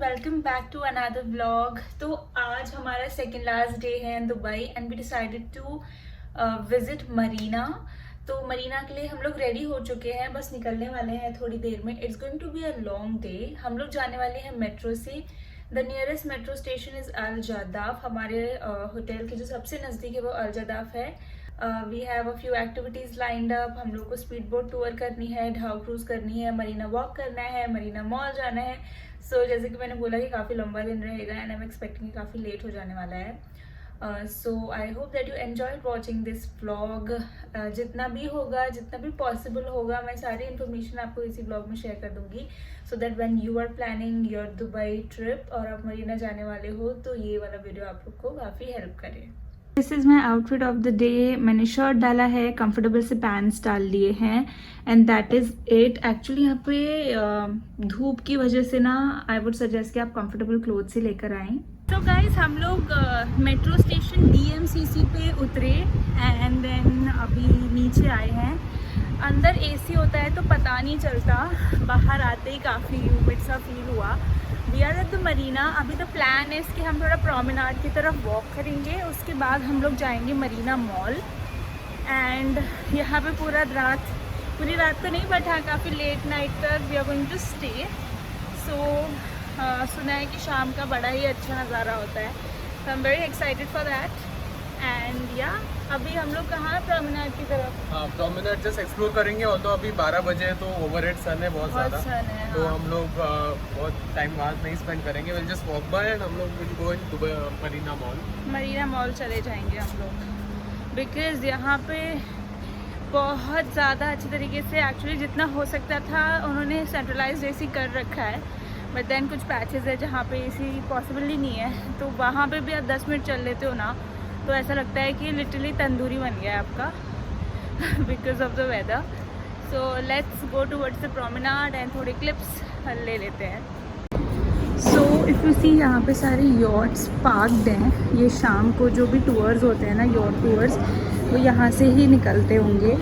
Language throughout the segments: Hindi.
Welcome back to another vlog. तो आज हमारा सेकेंड लास्ट डे है in Dubai and we decided to visit Marina. तो मरीना के लिए हम लोग रेडी हो चुके हैं, बस निकलने वाले हैं थोड़ी देर में। It's going to be a long day. हम लोग जाने वाले हैं मेट्रो से। The nearest metro station is Al Jadaf. हमारे होटल के जो सबसे नज़दीक है वो अल जदाफ है। We have a few activities lined up. हम लोग को स्पीड बोट टूर करनी है, ढाउ क्रूज करनी है, मरीना वॉक करना है, मरीना मॉल जाना है। सो जैसे कि मैंने बोला कि काफ़ी लंबा दिन रहेगा एंड आई एम एक्सपेक्टिंग काफ़ी लेट हो जाने वाला है। So I hope that you enjoy watching this vlog. जितना भी होगा, जितना भी पॉसिबल होगा, मैं सारी इन्फॉर्मेशन आपको इसी व्लॉग में शेयर कर दूंगी, so that when you are planning your Dubai trip और आप मरीना जाने वाले हो तो ये वाला वीडियो आप लोग को काफ़ी हेल्प करे। This is my outfit of the day. मैंने शर्ट डाला है, कंफर्टेबल से पैंट्स डाल लिए हैं and that is it. Actually यहाँ पे धूप की वजह से ना आई वुड सजेस्ट कि आप कंफर्टेबल क्लोथ्स ही लेकर आएँ। तो गाइस हम लोग मेट्रो स्टेशन DMCC पे उतरे एंड देन अभी नीचे आए हैं। अंदर AC होता है तो पता नहीं चलता, बाहर आते ही काफ़ी ह्यूमिड सा फील हुआ। We are at the Marina. अभी तो प्लान है कि हम थोड़ा प्रोमेनाड की तरफ वॉक करेंगे, उसके बाद हम लोग जाएंगे मरीना मॉल। एंड यहाँ पे पूरी रात तो नहीं बैठा, काफ़ी लेट नाइट तक we are going to stay. So सुना है कि शाम का बड़ा ही अच्छा नज़ारा होता है, तो I am very excited for that. And या अभी हम लोग कहाँ प्रोमेनाड की तरफ? हाँ, प्रोमेनाड जस्ट एक्सप्लोर करेंगे। और तो अभी 12 बजे है तो ओवरहेड सन है बहुत ज़्यादा, तो हाँ। हम लोग बहुत टाइम बाद नहीं स्पेंड करेंगे। Will just walk bye and हम लोग will go in Dubai Marina mall चले जाएंगे हम लोग, बिकॉज यहाँ पे बहुत ज़्यादा अच्छे तरीके से एक्चुअली जितना हो सकता था उन्होंने सेंट्रलाइज्ड AC कर रखा है, बट देन कुछ पैचेस है जहाँ पे AC पॉसिबल ही नहीं है। तो वहाँ पे भी आप 10 मिनट चल लेते हो ना तो ऐसा लगता है कि लिटरली तंदूरी बन गया है आपका because of the weather. So let's go towards the promenade and थोड़े क्लिप्स ले लेते हैं। सो इफ़ यू सी यहाँ पे सारे यॉट्स पार्क्ड हैं। ये शाम को जो भी टूर्स होते हैं ना, यॉट टूर्स, वो यहाँ से ही निकलते होंगे।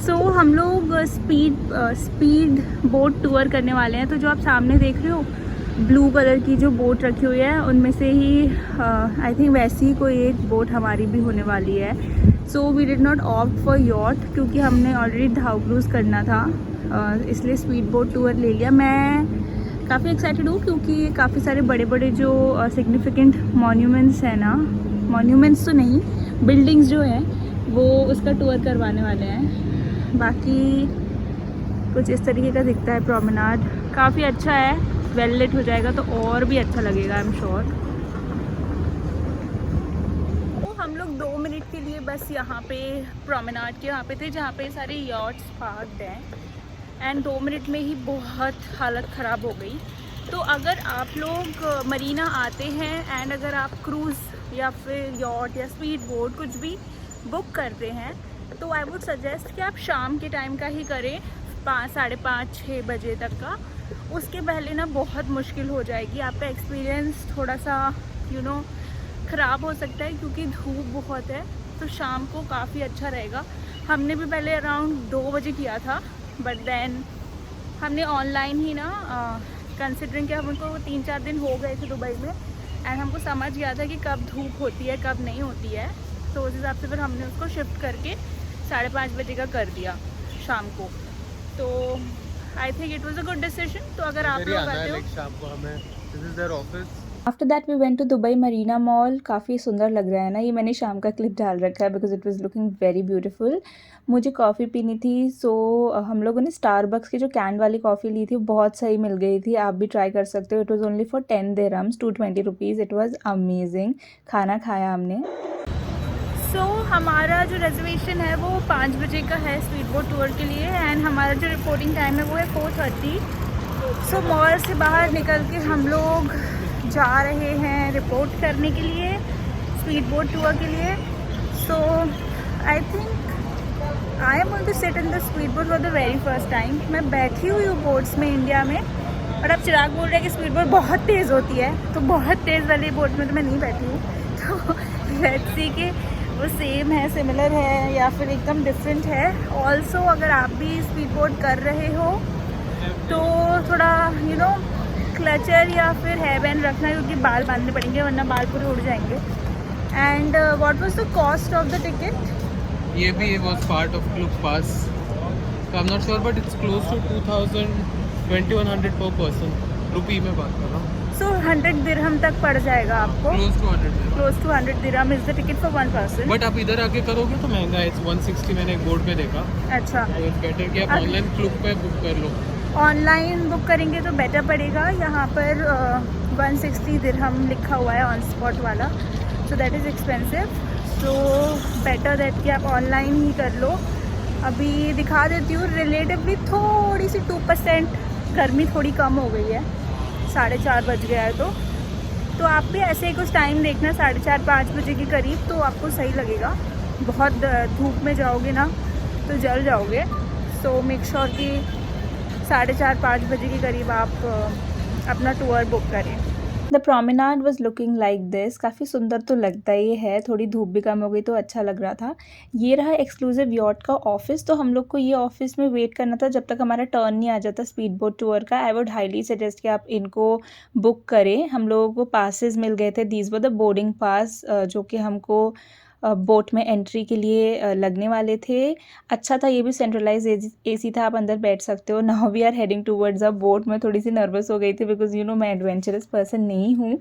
सो हम लोग स्पीड बोट टूर करने वाले हैं। तो जो आप सामने देख रहे हो ब्लू कलर की जो बोट रखी हुई है, उनमें से ही आई थिंक वैसी ही कोई एक बोट हमारी भी होने वाली है। So we did not opt for yacht क्योंकि हमने ऑलरेडी ढाउ क्रूज़ करना था, इसलिए स्पीड बोट टूर ले लिया। मैं काफ़ी एक्साइटेड हूँ क्योंकि ये काफ़ी सारे बड़े बड़े जो सिग्निफिकेंट मॉन्यूमेंट्स हैं ना, मॉन्यूमेंट्स तो नहीं, बिल्डिंग्स जो हैं वो उसका टूर करवाने वाले हैं। बाकी कुछ इस तरीके का दिखता है प्रोमेनाड, काफ़ी अच्छा है। वेल लेट हो जाएगा तो और भी अच्छा लगेगा, आई एम श्योर। तो हम लोग 2 मिनट के लिए बस यहाँ पे प्रोमेनाड के यहाँ पे थे जहाँ पे सारे यॉट्स पार्क्ड हैं एंड 2 मिनट में ही बहुत हालत ख़राब हो गई। तो अगर आप लोग मरीना आते हैं एंड अगर आप क्रूज़ या फिर यॉट या स्पीड बोट कुछ भी बुक करते हैं तो आई वुड सजेस्ट कि आप शाम के टाइम का ही करें, 5, साढ़े 5, 6 बजे तक का। उसके पहले ना बहुत मुश्किल हो जाएगी, आपका एक्सपीरियंस थोड़ा सा ख़राब हो सकता है क्योंकि धूप बहुत है। तो शाम को काफ़ी अच्छा रहेगा। हमने भी पहले अराउंड 2 बजे किया था, बट देन हमने ऑनलाइन ही ना कंसिडरिंग कि हमको 3-4 दिन हो गए थे दुबई में एंड हमको समझ गया था कि कब धूप होती है कब नहीं होती है, तो उस हिसाब से फिर हमने उसको शिफ्ट करके 5:30 बजे का कर दिया शाम को। तो I think it was a good decision. तो अगर आप लोग आते हो शाम को, हमें this is their office. After that we went to Dubai Marina mall. काफ़ी सुंदर लग रहा है ना, ये मैंने शाम का क्लिप डाल रखा है because it was looking very beautiful. मुझे कॉफ़ी पीनी थी, सो हम लोगों ने स्टारबक्स की जो कैन वाली कॉफ़ी ली थी बहुत सही मिल गई थी, आप भी ट्राई कर सकते हो। It was only for 10 dirhams, 220 rupees. It was amazing. खाना खाया हमने। सो हमारा जो रिजर्वेशन है वो 5 बजे का है स्पीड बोट टूर के लिए एंड हमारा जो रिपोर्टिंग टाइम है वो है 4:30। सो मॉल से बाहर निकल के हम लोग जा रहे हैं रिपोर्ट करने के लिए स्पीड बोट टूर के लिए। So I think I am going to sit in the speed boat for the very first time. मैं बैठी हुई हूँ बोट्स में इंडिया में, और अब चिराग बोल रहे हैं कि स्पीड बोट बहुत तेज़ होती है, तो बहुत तेज़ वाली बोट में तो मैं नहीं बैठी हूँ। तो लेट्स सी कि वो सेम है, सिमिलर है या फिर एकदम डिफरेंट है। ऑल्सो अगर आप भी स्पीड बोट कर रहे हो तो थोड़ा क्लचर या फिर हेयर बैंड रखना, क्योंकि बाल बांधने पड़ेंगे वरना बाल पूरे उड़ जाएंगे। And what was the cost of the ticket? ये भी was part of club pass, I am not sure but it's close to 2100 per person, रुपी में बात कर रहा हूँ। सो 100 दिरहम तक पड़ जाएगा आपको। Close to 100 dirham is the ticket for 1 person. But आप इधर आके करोगे तो महंगा है, 160 मैंने एक बोर्ड पे देखा। अच्छा, तो इट्स बेटर कि आप ऑनलाइन क्लब पे बुक कर लो। ऑनलाइन बुक करेंगे तो बेटर पड़ेगा। यहाँ पर 160 दिरहम लिखा हुआ है ऑन स्पॉट वाला, so that is expensive. So better that कि आप ऑनलाइन ही कर लो। अभी दिखा देती हूँ, रिलेटिवली थोड़ी सी 2% गर्मी थोड़ी कम हो गई है, 4:30 बज गया है। तो आप भी ऐसे ही कुछ टाइम देखना 4:30-5 बजे के करीब, तो आपको सही लगेगा। बहुत धूप में जाओगे ना तो जल जाओगे। सो मेक श्योर कि 4:30-5 बजे के करीब आप अपना टूर बुक करें। The promenade was looking like this. काफ़ी सुंदर तो लगता ही है, थोड़ी धूप भी कम हो गई तो अच्छा लग रहा था। ये रहा एक्सक्लूसिव यॉट का ऑफिस। तो हम लोग को ये ऑफिस में वेट करना था जब तक हमारा टर्न नहीं आ जाता स्पीड बोट टूर का। आई वुड हाईली सजेस्ट कि आप इनको बुक करें। हम लोगों को पासेस मिल गए थे, these were the boarding pass, जो कि हमको बोट में एंट्री के लिए लगने वाले थे। अच्छा था, ये भी सेंट्रलाइज एसी था, आप अंदर बैठ सकते हो। Now we are heading towards a boat. मैं थोड़ी सी नर्वस हो गई थी बिकॉज यू नो मैं एडवेंचरस पर्सन नहीं हूँ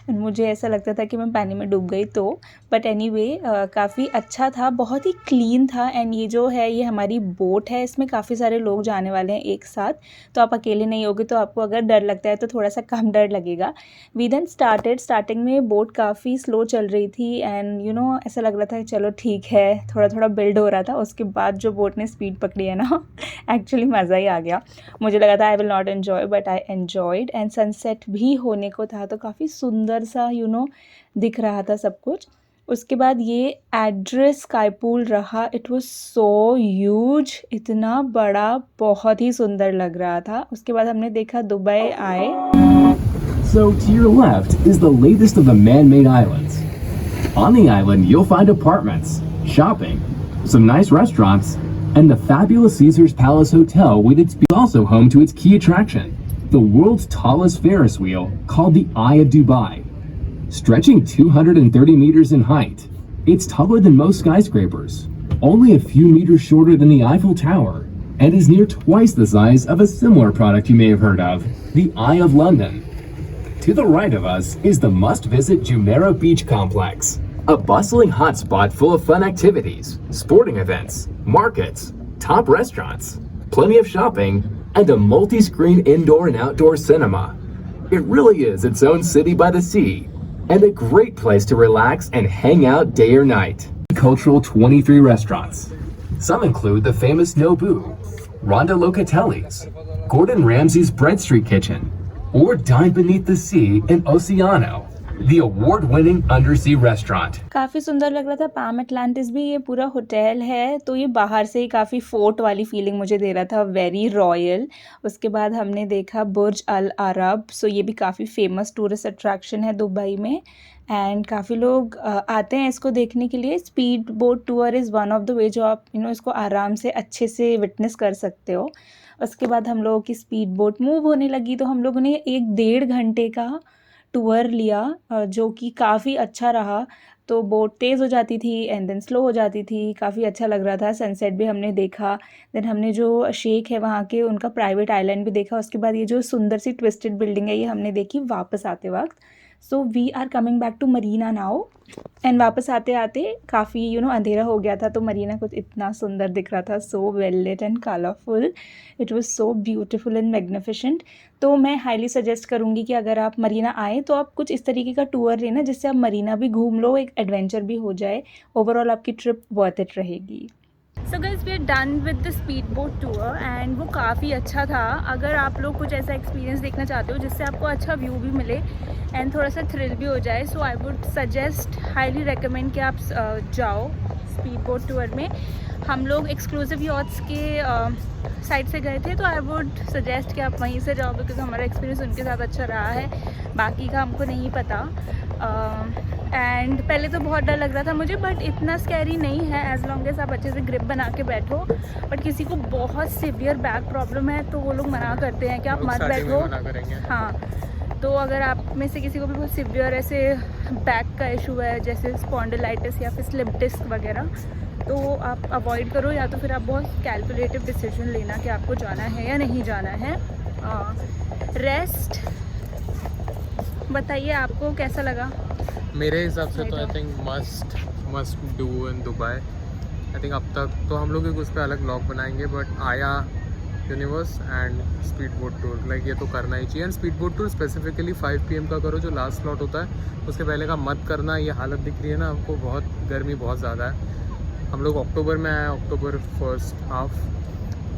एंड मुझे ऐसा लगता था कि मैं पानी में डूब गई तो। बट एनीवे काफ़ी अच्छा था, बहुत ही क्लीन था। एंड ये जो है ये हमारी बोट है, इसमें काफ़ी सारे लोग जाने वाले हैं एक साथ, तो आप अकेले नहीं होगे। तो आपको अगर डर लगता है तो थोड़ा सा कम डर लगेगा। वी देन स्टार्टिंग में बोट काफ़ी स्लो चल रही थी एंड यू नो ऐसा लग रहा था चलो ठीक है, थोड़ा थोड़ा बिल्ड हो रहा था। उसके बाद जो बोट ने स्पीड पकड़ी है ना एक्चुअली मज़ा ही आ गया। मुझे लगा था I will not enjoy but I enjoyed. And sunset भी होने को था तो काफ़ी सुंदर सा यू नो दिख रहा था सब कुछ। उसके बाद ये एड्रेस स्काई पूल रहा। इट वाज सो ह्यूज, इतना बड़ा, बहुत ही सुंदर लग रहा था। उसके बाद हमने देखा दुबई आए। So to your left is the latest of the man-made islands. On the island, you'll find apartments, shopping, some nice restaurants, and the fabulous Caesars Palace Hotel with its also home to its key attraction, the world's tallest Ferris wheel called the Eye of Dubai. Stretching 230 meters in height, it's taller than most skyscrapers, only a few meters shorter than the Eiffel Tower, and is near twice the size of a similar product you may have heard of, the Eye of London. To the right of us is the must-visit Jumeirah Beach Complex, a bustling hotspot full of fun activities, sporting events, markets, top restaurants, plenty of shopping, and a multi-screen indoor and outdoor cinema. It really is its own city by the sea, and a great place to relax and hang out day or night. Cultural 23 restaurants. Some include the famous Nobu, Ronda Locatelli's, Gordon Ramsay's Bread Street Kitchen, or dine beneath the sea in Oceano, the award-winning undersea restaurant. काफ़ी सुंदर लग रहा था। पाम एटलांटिस भी ये पूरा होटल है, तो ये बाहर से ही काफ़ी फोर्ट वाली फीलिंग मुझे दे रहा था, वेरी रॉयल। उसके बाद हमने देखा बुर्ज अल अरब। सो ये भी काफ़ी फेमस टूरिस्ट अट्रैक्शन है दुबई में एंड काफ़ी लोग आते हैं इसको देखने के लिए। Speed boat tour is one of the way जो आप यू नो इसको आराम से अच्छे से विटनेस कर सकते हो। उसके बाद हम लोगों की स्पीड बोट मूव होने लगी, तो हम लोगों ने 1-1.5 घंटे का टूर लिया जो कि काफ़ी अच्छा रहा। तो बोट तेज़ हो जाती थी एंड देन स्लो हो जाती थी, काफ़ी अच्छा लग रहा था। सनसेट भी हमने देखा, देन हमने जो शेख है वहाँ के उनका प्राइवेट आइलैंड भी देखा। उसके बाद ये जो सुंदर सी ट्विस्टेड बिल्डिंग है ये हमने देखी वापस आते वक्त। So we are coming back to Marina now and वापस आते आते काफ़ी यू नो अंधेरा हो गया था, तो मरीना कुछ इतना सुंदर दिख रहा था, so well lit and colourful. It was so beautiful and magnificent. तो मैं हाईली सजेस्ट करूँगी कि अगर आप मरीना आए तो आप कुछ इस तरीके का टूर लेना जिससे आप मरीना भी घूम लो, एक एडवेंचर भी हो जाए, ओवरऑल आपकी ट्रिप वर्थ इट रहेगी। So guys we are done with the speed boat tour and वो काफ़ी अच्छा था। अगर आप लोग कुछ ऐसा एक्सपीरियंस देखना चाहते हो जिससे आपको अच्छा व्यू भी मिले एंड थोड़ा सा थ्रिल भी हो जाए, so I would suggest highly recommend कि आप जाओ स्पीड बोट टूर में। हम लोग एक्सक्लूसिव यॉट्स के साइड से गए थे, तो आई वुड सजेस्ट कि आप वहीं से जाओ बिकॉज हमारा एक्सपीरियंस उनके साथ अच्छा रहा है, बाकी का हमको नहीं पता। एंड पहले तो बहुत डर लग रहा था मुझे, बट इतना स्कैरी नहीं है एज लॉन्ग एज आप अच्छे से ग्रिप बना के बैठो। बट किसी को बहुत सिवियर बैक प्रॉब्लम है तो वो लोग मना करते हैं कि आप मत बैठो। हाँ, तो अगर आप में से किसी को भी बहुत सिवियर ऐसे बैक का इशू है, जैसे स्पॉन्डिलाइटिस या फिर स्लिप डिस्क वगैरह, तो आप अवॉइड करो, या तो फिर आप बहुत कैलकुलेटिव डिसीजन लेना कि आपको जाना है या नहीं जाना है। रेस्ट बताइए आपको कैसा लगा? मेरे हिसाब से तो I think must do in Dubai. I think अब तक तो हम लोग एक उस पर अलग ब्लॉग बनाएंगे, बट आया universe and speed boat tour, like ये तो करना ही चाहिए। And speed boat tour specifically 5 PM का करो, जो लास्ट स्लॉट होता है, उसके पहले का मत करना। ये हालत दिख रही है ना हमको, बहुत गर्मी बहुत ज़्यादा है। हम लोग अक्टूबर में आए, अक्टूबर फर्स्ट हाफ,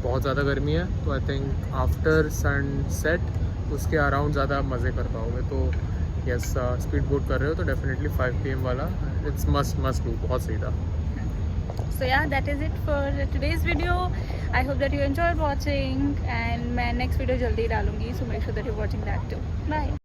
बहुत ज़्यादा गर्मी है। तो आई थिंक आफ्टर सनसेट उसके अराउंड ज़्यादा मज़े कर पाओगे। तो यस, स्पीड बोट कर रहे हो तो डेफिनेटली 5 PM वाला इट्स मस्ट डू, बहुत सही था। So yeah, that is it for today's video. I hope that you enjoyed watching, and मैं next video जल्दी डालूंगी, so make sure that you're watching that too. Bye.